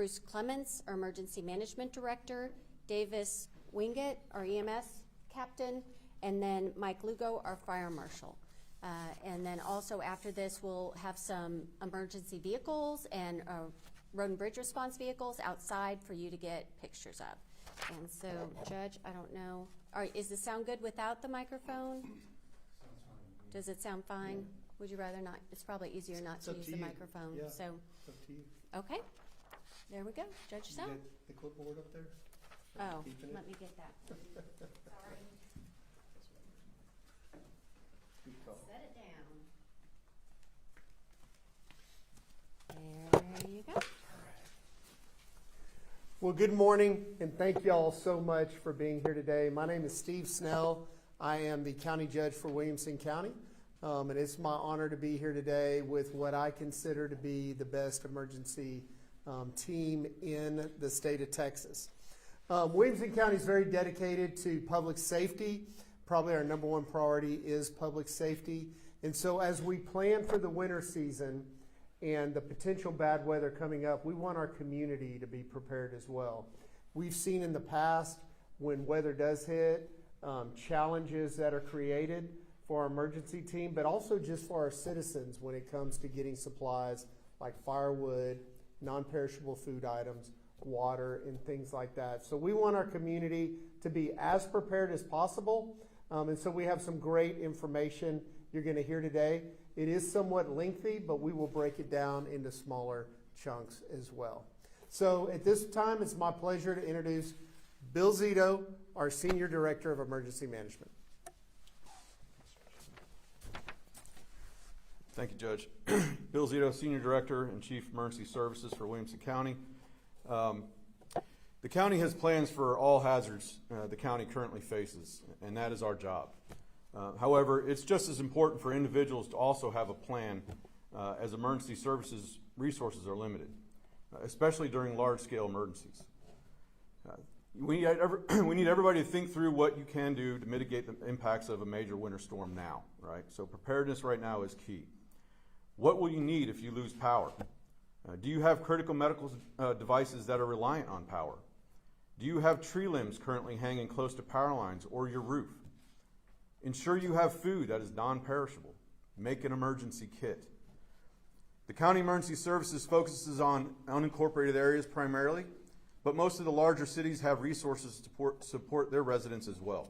Bruce Clements, our Emergency Management Director, Davis Wingett, our EMS Captain, and then Mike Lugo, our Fire Marshal. And then also after this, we'll have some emergency vehicles and road and bridge response vehicles outside for you to get pictures of. And so, Judge, I don't know. All right, is the sound good without the microphone? Does it sound fine? Would you rather not? It's probably easier not to use the microphone. Yeah, so, it's up to you. Okay, there we go. Judge You Sound. get the clipboard up there? Oh, Keeping let it? me get that. Sorry. Good call. Set it down. There you go. Well, good morning, and thank you all so much for being here today. My name is Steve Snell. I am the county judge for Williamson County, and it's my honor to be here today with what I consider to be the best emergency team in the state of Texas. Williamson County is very dedicated to public safety. Probably our number one priority is public safety. And so as we plan for the winter season and the potential bad weather coming up, we want our community to be prepared as well. We've seen in the past when weather does hit, challenges that are created for our emergency team, but also just for our citizens when it comes to getting supplies like firewood, non-perishable food items, water, and things like that. So we want our community to be as prepared as possible. And so we have some great information you're going to hear today. It is somewhat lengthy, but we will break it down into smaller chunks as well. So at this time, it's my pleasure to introduce Bill Zito, our Senior Director of Emergency Management. Thank you, Judge. Bill Zito, Senior Director and Chief Emergency Services for Williamson County. The county has plans for all hazards the county currently faces, and that is our job. However, it's just as important for individuals to also have a plan as emergency services resources are limited, especially during large-scale emergencies. We need everybody to think through what you can do to mitigate the impacts of a major winter storm now, right? So preparedness right now is key. What will you need if you lose power? Do you have critical medical devices that are reliant on power? Do you have tree limbs currently hanging close to power lines or your roof? Ensure you have food that is non-perishable. Make an emergency kit. The County Emergency Services focuses on unincorporated areas primarily, but most of the larger cities have resources to support their residents as well.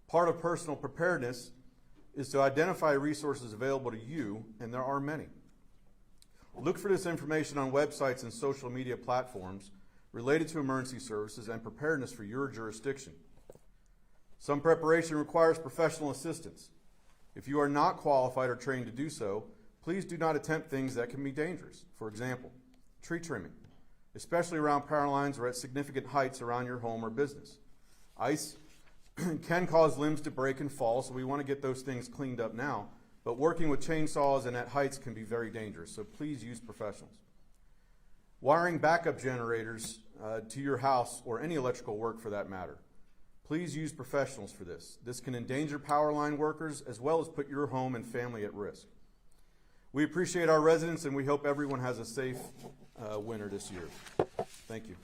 Part of personal preparedness is to identify resources available to you, and there are many. Look for this information on websites and social media platforms related to emergency services and preparedness for your jurisdiction. Some preparation requires professional assistance. If you are not qualified or trained to do so, please do not attempt things that can be dangerous. For example, tree trimming, especially around power lines or at significant heights around your home or business. Ice can cause limbs to break and fall, so we want to get those things cleaned up now. But working with chainsaws and at heights can be very dangerous, so please use professionals. Wiring backup generators to your house or any electrical work for that matter. Please use professionals for this. This can endanger power line workers as well as put your home and family at risk. We appreciate our residents and we hope everyone has a safe winter this year. Thank you.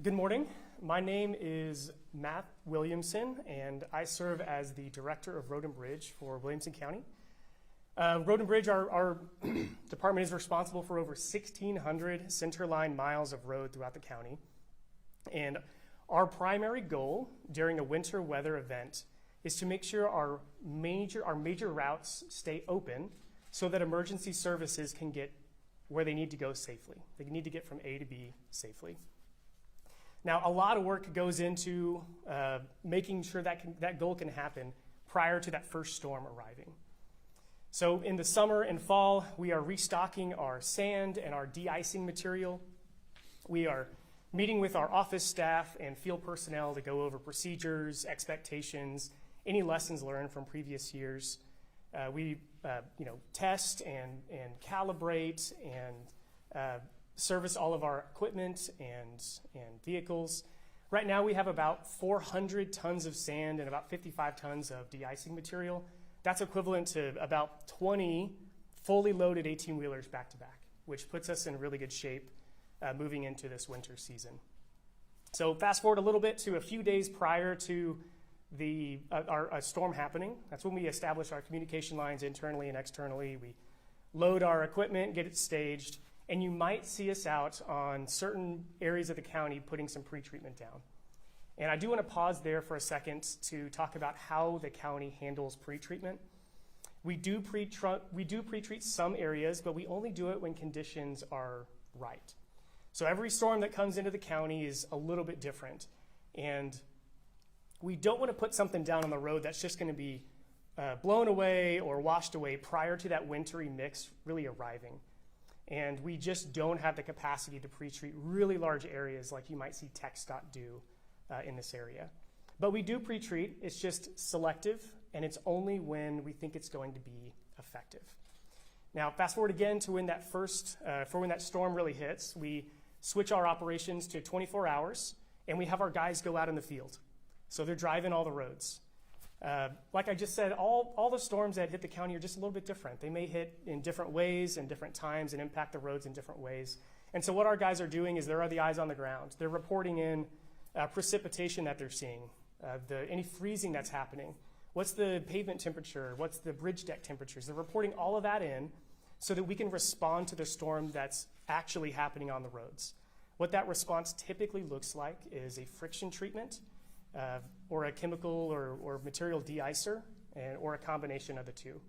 Good morning. My name is Matt Williamson, and I serve as the Director of Road and Bridge for Williamson County. Road and Bridge, our department is responsible for over 1,600 centerline miles of road throughout the county. And our primary goal during a winter weather event is to make sure our major routes stay open so that emergency services can get where they need to go safely. They need to get from A to B safely. Now, a lot of work goes into making sure that goal can happen prior to that first storm arriving. So in the summer and fall, we are restocking our sand and our de-icing material. We are meeting with our office staff and field personnel to go over procedures, expectations, any lessons learned from previous years. We test and calibrate and service all of our equipment and vehicles. Right now we have about 400 tons of sand and about 55 tons of de-icing material That's equivalent to about 20 fully loaded 18-wheelers back to back, which puts us in really good shape moving into this winter season. So fast forward a little bit to a few days prior to our storm happening. That's when we establish our communication lines internally and externally. We load our equipment, get it staged, and you might see us out on certain areas of the county putting some pre-treatment down. And I do want to pause there for a second to talk about how the county handles pre-treatment. We do pre-treat some areas, but we only do it when conditions are right. So every storm that comes into the county is a little bit different. And we don't want to put something down on the road that's just going to be blown away or washed away prior to that wintry mix really arriving. And we just don't have the capacity to pre-treat really large areas like you might see TxDOT do in this area. But we do pre-treat. It's just selective, and it's only when we think it's going to be effective. Now, fast forward again to when that when that storm really hits, we switch our operations to 24 hours, and we have our guys go out in the field. So they're driving all the roads. Like I just said, all the storms that hit the county are just a little bit different. They may hit in different ways and different times and impact the roads in different ways. And so what our guys are doing is there are the eyes on the ground. They're reporting in precipitation that they're seeing, any freezing that's happening. What's the pavement temperature? What's the bridge deck temperatures? They're reporting all of that in so that we can respond to the storm that's actually happening on the roads. What that response typically looks like is a friction treatment, or a chemical or material de-icer, or a combination of the two.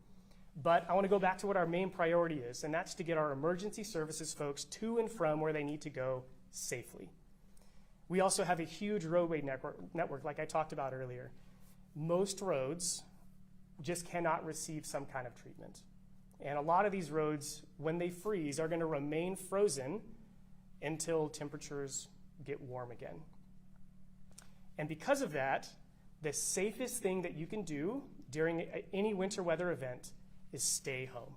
But I want to go back to what our main priority is, and that's to get our emergency services folks to and from where they need to go safely. We also have a huge roadway network like I talked about earlier. Most roads just cannot receive some kind of treatment. And a lot of these roads, when they freeze, are going to remain frozen until temperatures get warm again. And because of that, the safest thing that you can do during any winter weather event is stay home.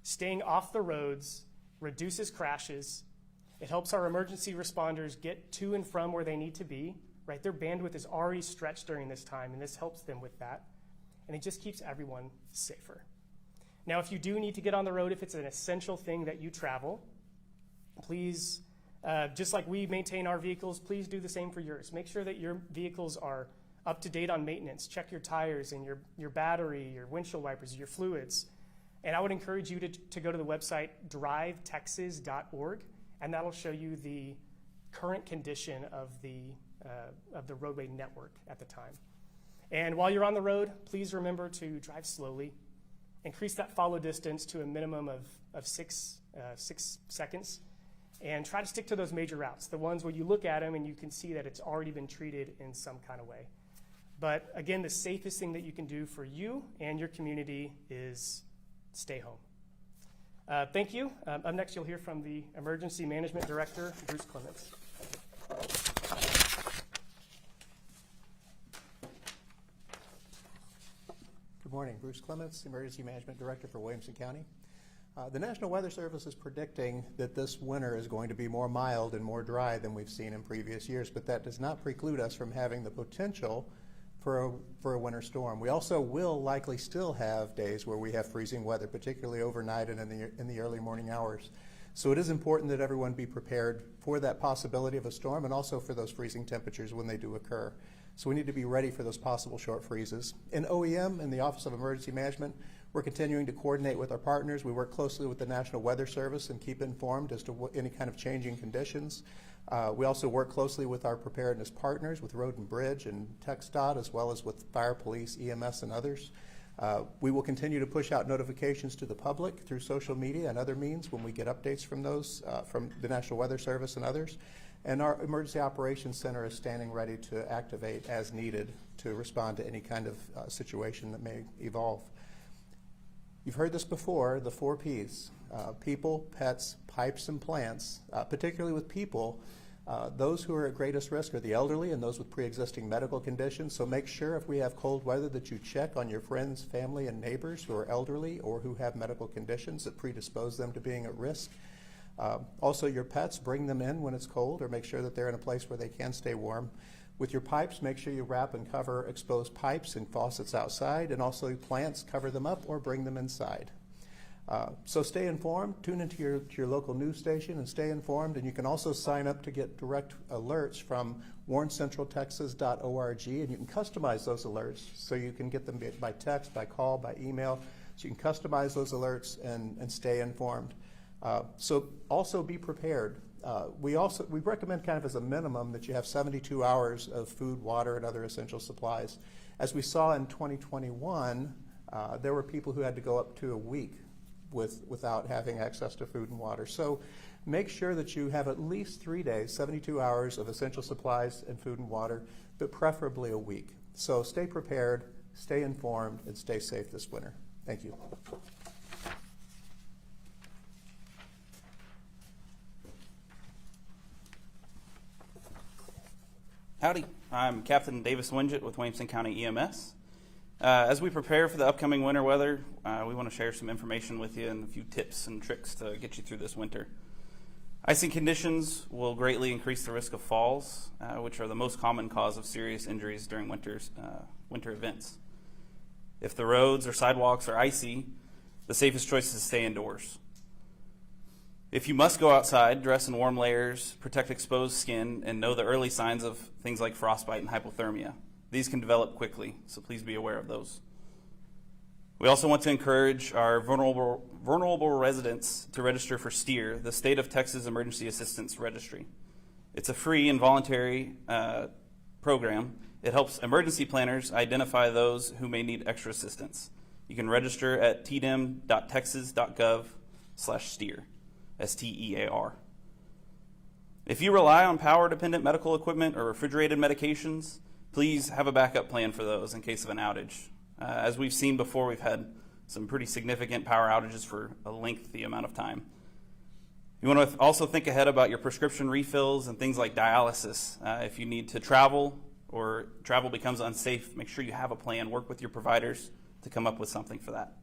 Staying off the roads reduces crashes. It helps our emergency responders get to and from where they need to be, right? Their bandwidth is already stretched during this time, and this helps them with that. And it just keeps everyone safer. Now, if you do need to get on the road, if it's an essential thing that you travel, please, just like we maintain our vehicles, please do the same for yours. Make sure that your vehicles are up to date on maintenance. Check your tires and your battery, your windshield wipers, your fluids. And I would encourage you to go to the website drivetexas.org, and that'll show you the current condition of the roadway network at the time. And while you're on the road, please remember to drive slowly. Increase that follow distance to a minimum of 6 seconds. And try to stick to those major routes, the ones where you look at them and you can see that it's already been treated in some kind of way. But again, the safest thing that you can do for you and your community is stay home. Thank you. Up next, you'll hear from the Emergency Management Director, Bruce Clements. Good morning. Bruce Clements, Emergency Management Director for Williamson County. The National Weather Service is predicting that this winter is going to be more mild and more dry than we've seen in previous years, but that does not preclude us from having the potential for a winter storm. We also will likely still have days where we have freezing weather, particularly overnight and in the early morning hours. So it is important that everyone be prepared for that possibility of a storm and also for those freezing temperatures when they do occur. So we need to be ready for those possible short freezes. In OEM, in the Office of Emergency Management, we're continuing to coordinate with our partners. We work closely with the National Weather Service and keep informed as to any kind of changing conditions. We also work closely with our preparedness partners, with Road and Bridge and TxDOT, as well as with fire, police, EMS, and others. We will continue to push out notifications to the public through social media and other means when we get updates from those, from the National Weather Service and others. And our Emergency Operations Center is standing ready to activate as needed to respond to any kind of situation that may evolve. You've heard this before, the 4 Ps, people, pets, pipes, and plants. Particularly with people, those who are at greatest risk are the elderly and those with pre-existing medical conditions. So make sure if we have cold weather that you check on your friends, family, and neighbors who are elderly or who have medical conditions that predispose them to being at risk. Also, your pets, bring them in when it's cold or make sure that they're in a place where they can stay warm. With your pipes, make sure you wrap and cover exposed pipes and faucets outside, and also plants, cover them up or bring them inside. So stay informed, tune into your local news station and stay informed, and you can also sign up to get direct alerts from warncentraltexas.org, and you can customize those alerts so you can get them by text, by call, by email, so you can customize those alerts and stay informed. So also be prepared. We recommend kind of as a minimum that you have 72 hours of food, water, and other essential supplies. As we saw in 2021, there were people who had to go up to a week without having access to food and water. So make sure that you have at least 3 days, 72 hours of essential supplies and food and water, but preferably a week. So stay prepared, stay informed, and stay safe this winter. Thank you. Howdy, I'm Captain Davis Winget with Williamson County EMS. As we prepare for the upcoming winter weather, we want to share some information with you and a few tips and tricks to get you through this winter. Icing conditions will greatly increase the risk of falls, which are the most common cause of serious injuries during winter events. If the roads or sidewalks are icy, the safest choice is to stay indoors. If you must go outside, dress in warm layers, protect exposed skin, and know the early signs of things like frostbite and hypothermia. These can develop quickly, so please be aware of those. We also want to encourage our vulnerable residents to register for STEER, the State of Texas Emergency Assistance Registry. It's a free and voluntary program. It helps emergency planners identify those who may need extra assistance. You can register at tdem.texas.gov/STEER, STEAR. If you rely on power-dependent medical equipment or refrigerated medications, please have a backup plan for those in case of an outage. As we've seen before, we've had some pretty significant power outages for a lengthy amount of time. You want to also think ahead about your prescription refills and things like dialysis. If you need to travel or travel becomes unsafe, make sure you have a plan. Work with your providers to come up with something for that.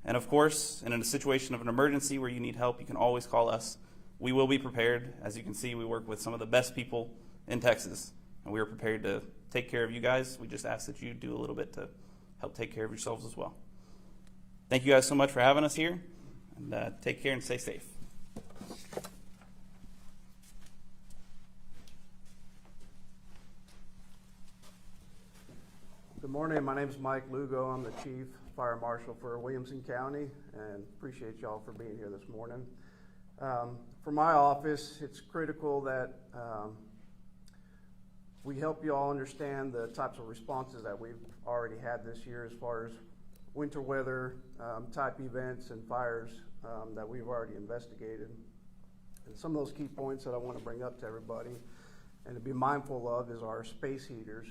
And of course, in a situation of an emergency where you need help, you can always call us. We will be prepared. As you can see, we work with some of the best people in Texas, and we are prepared to take care of you guys. We just ask that you do a little bit to help take care of yourselves as well. Thank you guys so much for having us here, and take care and stay safe. Good morning. My name is Mike Lugo. I'm the Chief Fire Marshal for Williamson County, and appreciate y'all for being here this morning. For my office, it's critical that we help you all understand the types of responses that we've already had this year as far as winter weather type events and fires that we've already investigated. And some of those key points that I want to bring up to everybody and to be mindful of is our space heaters.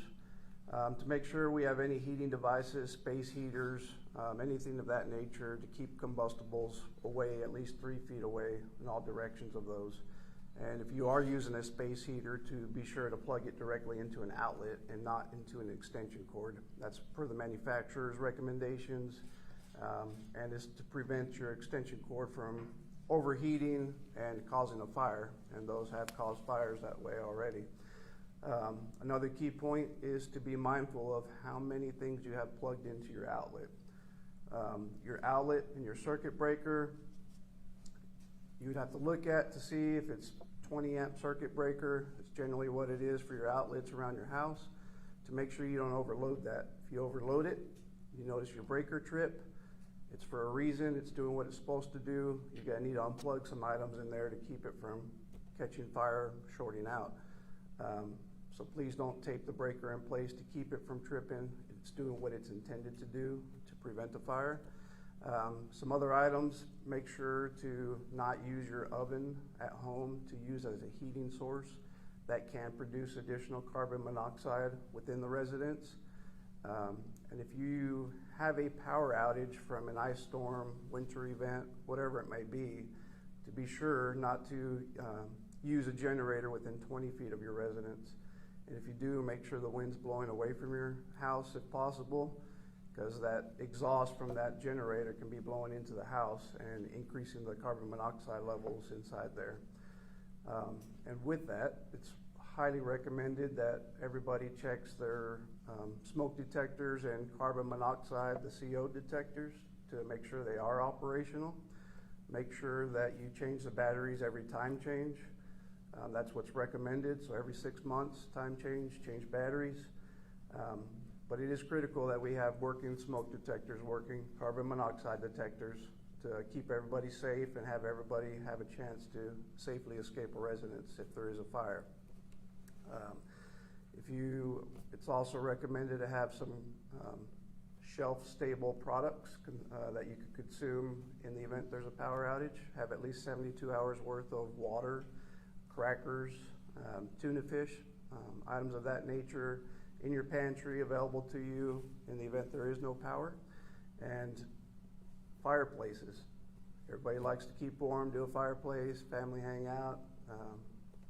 To make sure we have any heating devices, space heaters, anything of that nature to keep combustibles away, at least 3 feet away in all directions of those. And if you are using a space heater, to be sure to plug it directly into an outlet and not into an extension cord. That's per the manufacturer's recommendations, and is to prevent your extension cord from overheating and causing a fire, and those have caused fires that way already. Another key point is to be mindful of how many things you have plugged into your outlet. Your outlet and your circuit breaker, you'd have to look at to see if it's 20 amp circuit breaker. It's generally what it is for your outlets around your house, to make sure you don't overload that. If you overload it, you notice your breaker trip. It's for a reason. It's doing what it's supposed to do. You're going to need to unplug some items in there to keep it from catching fire, shorting out. So please don't tape the breaker in place to keep it from tripping. It's doing what it's intended to do to prevent a fire. Some other items, make sure to not use your oven at home to use as a heating source. That can produce additional carbon monoxide within the residence. And if you have a power outage from an ice storm, winter event, whatever it may be sure not to use a generator within 20 feet of your residence. And if you do, make sure the wind's blowing away from your house if possible, because that exhaust from that generator can be blowing into the house and increasing the carbon monoxide levels inside there. And with that, it's highly recommended that everybody checks their smoke detectors and carbon monoxide, the CO detectors, to make sure they are operational. Make sure that you change the batteries every time change. That's what's recommended, so every 6 months, time change batteries. But it is critical that we have working smoke detectors, working carbon monoxide detectors to keep everybody safe and have everybody have a chance to safely escape a residence if there is a fire. It's also recommended to have some shelf-stable products that you could consume in the event there's a power outage. Have at least 72 hours worth of water, crackers, tuna fish, items of that nature in your pantry available to you in the event there is no power. And fireplaces. Everybody likes to keep warm, do a fireplace, family hang out,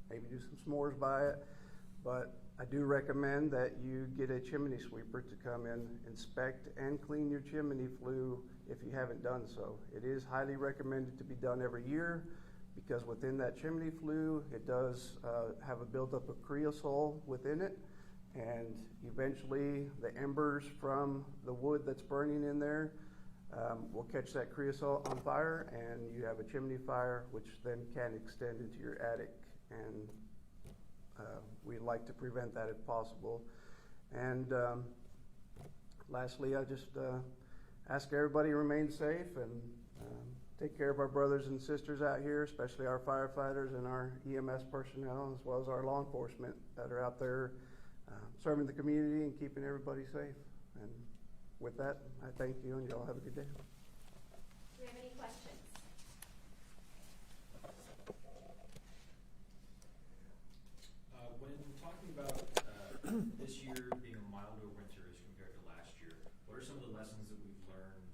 maybe do some s'mores by it. But I do recommend that you get a chimney sweeper to come in, inspect, and clean your chimney flue if you haven't done so. It is highly recommended to be done every year because within that chimney flue, it does have a buildup of creosote within it. And eventually the embers from the wood that's burning in there will catch that creosote on fire, and you have a chimney fire, which then can extend into your attic. And we like to prevent that if possible. And lastly, I just ask everybody to remain safe and take care of our brothers and sisters out here, especially our firefighters and our EMS personnel, as well as our law enforcement that are out there serving the community and keeping everybody safe. And with that, I thank you, and y'all have a good day. Do we have any questions? When talking about this year being a milder winter as compared to last year, what are some of the lessons that we've learned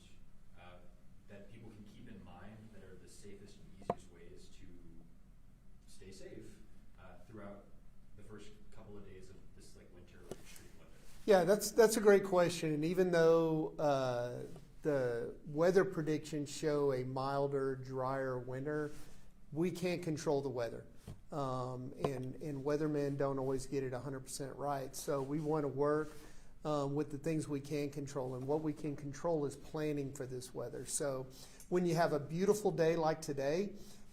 that people can keep in mind that are the safest and easiest ways to stay safe throughout the first couple of days of this winter or extreme weather? Yeah, that's a great question. And even though the weather predictions show a milder, drier winter, we can't control the weather. And weathermen don't always get it 100% right. So we want to work with the things we can control. And what we can control is planning for this weather. So when you have a beautiful day like today,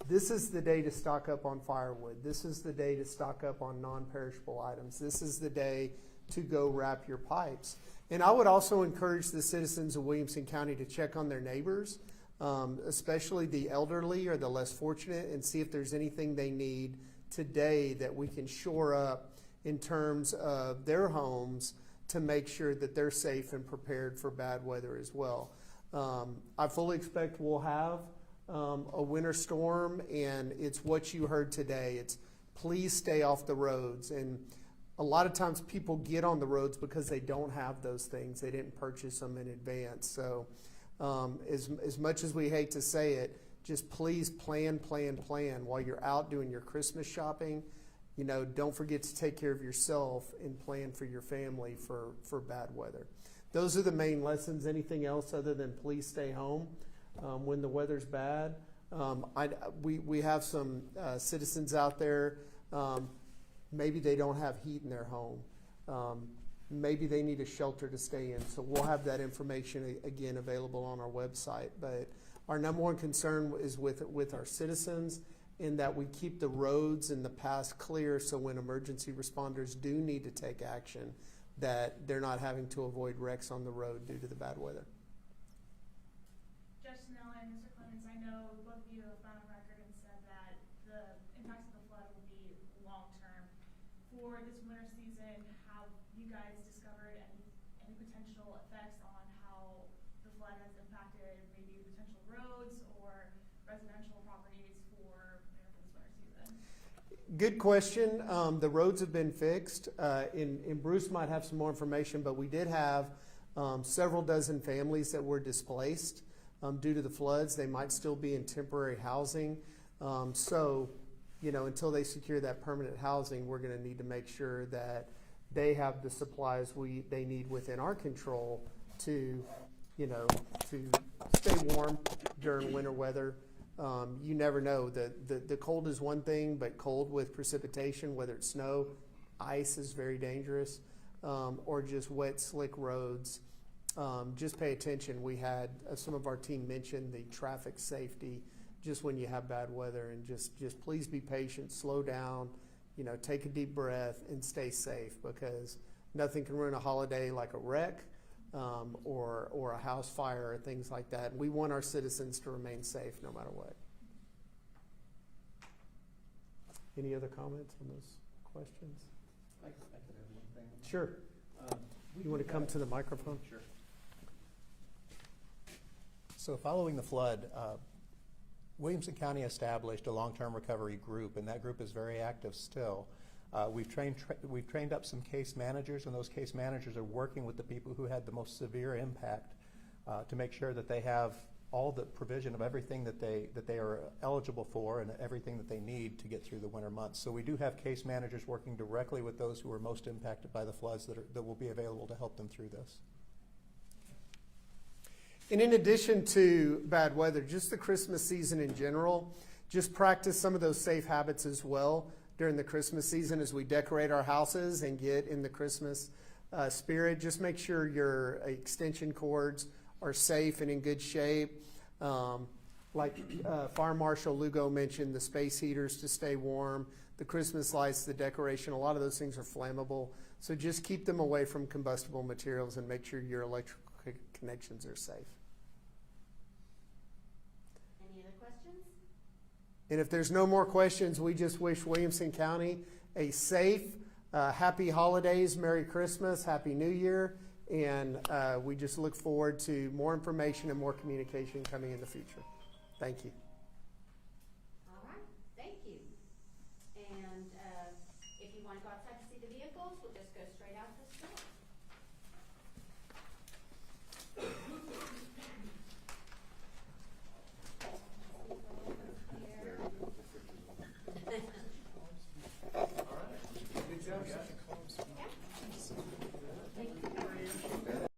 this is the day to stock up on firewood. This is the day to stock up on non-perishable items. This is the day to go wrap your pipes. And I would also encourage the citizens of Williamson County to check on their neighbors, especially the elderly or the less fortunate, and see if there's anything they need today that we can shore up in terms of their homes to make sure that they're safe and prepared for bad weather as well. I fully expect we'll have a winter storm, and it's what you heard today. It's please stay off the roads. And a lot of times people get on the roads because they don't have those things. They didn't purchase them in advance. So as much as we hate to say it, just please plan while you're out doing your Christmas shopping. Don't forget to take care of yourself and plan for your family for bad weather. Those are the main lessons. Anything else other than please stay home when the weather's bad? We have some citizens out there. Maybe they don't have heat in their home. Maybe they need a shelter to stay in. So we'll have that information again available on our website. But our number one concern is with our citizens, in that we keep the roads and the paths clear, so when emergency responders do need to take action, that they're not having to avoid wrecks on the road due to the bad weather. Judge Snell and Mr. Clements, I know both of you have gone on record and said that the impacts of the flood will be long-term. For this winter season, have you guys discovered any potential effects on how the flood has impacted maybe potential roads or residential properties for this winter season? Good question. The roads have been fixed. And Bruce might have some more information, but we did have several dozen families that were displaced due to the floods. They might still be in temporary housing. So, until they secure that permanent housing, we're going to need to make sure that they have the supplies they need within our control to stay warm during winter weather. You never know. The cold is one thing, but cold with precipitation, whether it's snow, ice is very dangerous, or just wet, slick roads. Just pay attention. We had some of our team mentioned the traffic safety just when you have bad weather, and just please be patient, slow down, take a deep breath and stay safe, because nothing can ruin a holiday like a wreck or a house fire or things like that. We want our citizens to remain safe no matter what. Any other comments on those questions? I could add one thing. Sure. You want to come to the microphone? Sure. So following the flood, Williamson County established a long-term recovery group, and that group is very active still. We've trained up some case managers, and those case managers are working with the people who had the most severe impact to make sure that they have all the provision of everything that they are eligible for and everything that they need to get through the winter months. So we do have case managers working directly with those who are most impacted by the floods that will be available to help them through this. And in addition to bad weather, just the Christmas season in general, just practice some of those safe habits as well during the Christmas season as we decorate our houses and get in the Christmas spirit. Just make sure your extension cords are safe and in good shape. Like Fire Marshal Lugo mentioned, the space heaters to stay warm, the Christmas lights, the decoration, a lot of those things are flammable. So just keep them away from combustible materials and make sure your electrical connections are safe. Any other questions? And if there's no more questions, we just wish Williamson County a safe, happy holidays, Merry Christmas, Happy New Year, and we just look forward to more information and more communication coming in the future. Thank you. All right, thank you. And if you want to go outside to see the vehicles, we'll just go straight out to